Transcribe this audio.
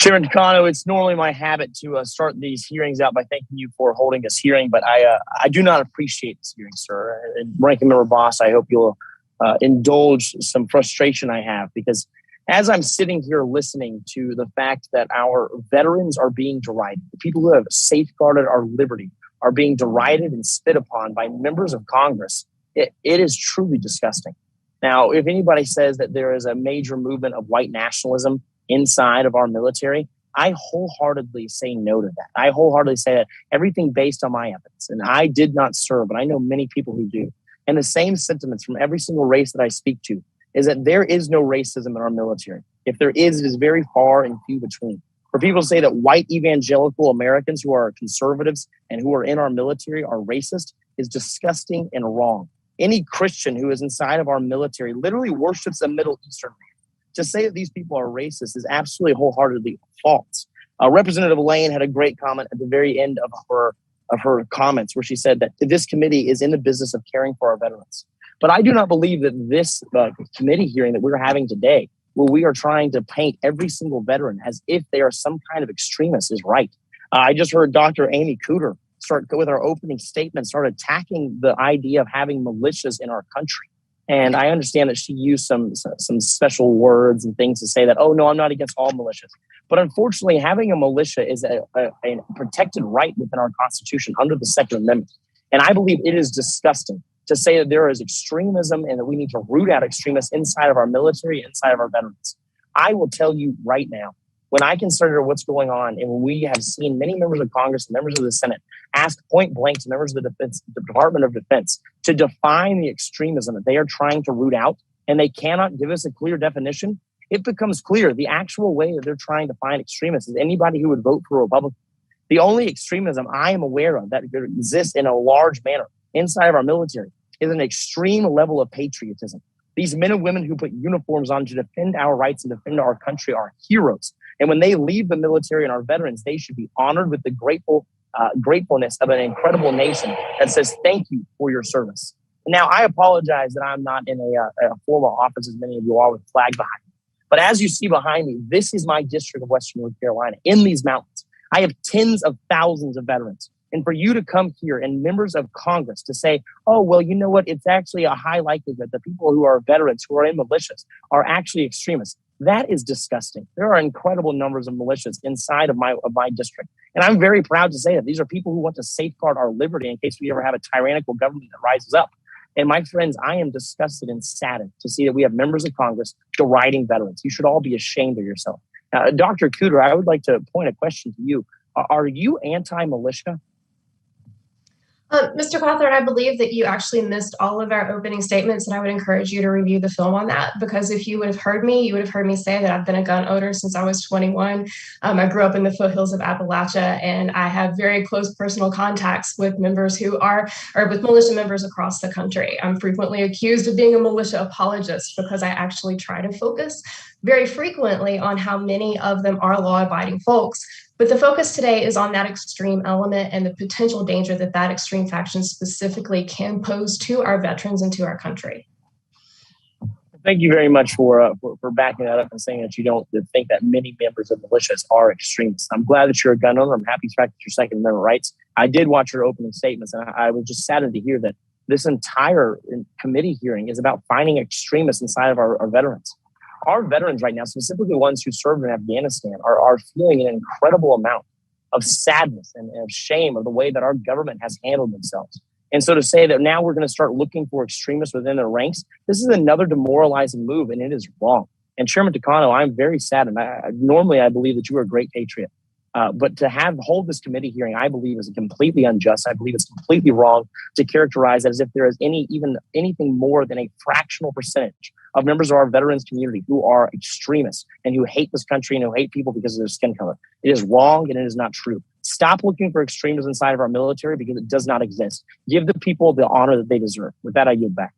Chairman Takano, it's normally my habit to start these hearings out by thanking you for holding this hearing, but I do not appreciate this hearing, sir. And Ranking Member Boss, I hope you'll indulge some frustration I have, because as I'm sitting here listening to the fact that our veterans are being derided, the people who have safeguarded our liberty are being derided and spit upon by members of Congress, it is truly disgusting. Now, if anybody says that there is a major movement of white nationalism inside of our military, I wholeheartedly say no to that. I wholeheartedly say that everything based on my evidence, and I did not serve, but I know many people who do. And the same sentiments from every single race that I speak to is that there is no racism in our military. If there is, it is very far and few between. For people to say that white evangelical Americans who are conservatives and who are in our military are racist is disgusting and wrong. Any Christian who is inside of our military literally worships a Middle Eastern man. To say that these people are racist is absolutely wholeheartedly false. Representative Lane had a great comment at the very end of her comments, where she said that this committee is in the business of caring for our veterans. But I do not believe that this committee hearing that we're having today, where we are trying to paint every single veteran as if they are some kind of extremist, is right. I just heard Dr. Amy Cooter start with our opening statement, start attacking the idea of having militias in our country. And I understand that she used some special words and things to say that, oh, no, I'm not against all militias. But unfortunately, having a militia is a protected right within our Constitution under the Second Amendment. And I believe it is disgusting to say that there is extremism and that we need to root out extremists inside of our military, inside of our veterans. I will tell you right now, when I consider what's going on, and when we have seen many members of Congress and members of the Senate ask point blank to members of the Department of Defense to define the extremism that they are trying to root out, and they cannot give us a clear definition, it becomes clear the actual way that they're trying to find extremists is anybody who would vote for a Republican. The only extremism I am aware of that exists in a large manner inside of our military is an extreme level of patriotism. These men and women who put uniforms on to defend our rights and defend our country are heroes. And when they leave the military and our veterans, they should be honored with the gratefulness of an incredible nation that says, thank you for your service. Now, I apologize that I'm not in a formal office as many of you are with a flag behind me. But as you see behind me, this is my district of Western North Carolina. In these mountains, I have tens of thousands of veterans. And for you to come here and members of Congress to say, oh, well, you know what? It's actually a high likelihood that people who are veterans, who are in militias, are actually extremists. That is disgusting. There are incredible numbers of militias inside of my district. And I'm very proud to say that these are people who want to safeguard our liberty in case we ever have a tyrannical government that rises up. And my friends, I am disgusted and saddened to see that we have members of Congress deriding veterans. You should all be ashamed of yourself. Dr. Cooter, I would like to point a question to you. Are you anti-militia? Mr. Cawthorn, I believe that you actually missed all of our opening statements, and I would encourage you to review the film on that, because if you would have heard me, you would have heard me say that I've been a gun owner since I was 21. I grew up in the foothills of Appalachia, and I have very close personal contacts with members with militia members across the country. I'm frequently accused of being a militia apologist because I actually try to focus very frequently on how many of them are law-abiding folks. But the focus today is on that extreme element and the potential danger that that extreme faction specifically can pose to our veterans and to our country. Thank you very much for backing that up and saying that you don't think that many members of militias are extremists. I'm glad that you're a gun owner. I'm happy to practice your Second Amendment rights. I did watch your opening statements, and I was just saddened to hear that this entire committee hearing is about finding extremists inside of our veterans. Our veterans right now, specifically the ones who served in Afghanistan, are feeling an incredible amount of sadness and of shame of the way that our government has handled themselves. And so to say that now we're going to start looking for extremists within their ranks, this is another demoralizing move, and it is wrong. And Chairman Takano, I'm very saddened. Normally, I believe that you are a great patriot. But to hold this committee hearing, I believe is completely unjust. I believe it's completely wrong to characterize it as if there is anything more than a fractional percentage of members of our veterans community who are extremists and who hate this country and who hate people because of their skin color. It is wrong and it is not true. Stop looking for extremism inside of our military because it does not exist. Give the people the honor that they deserve. With that, I yield back.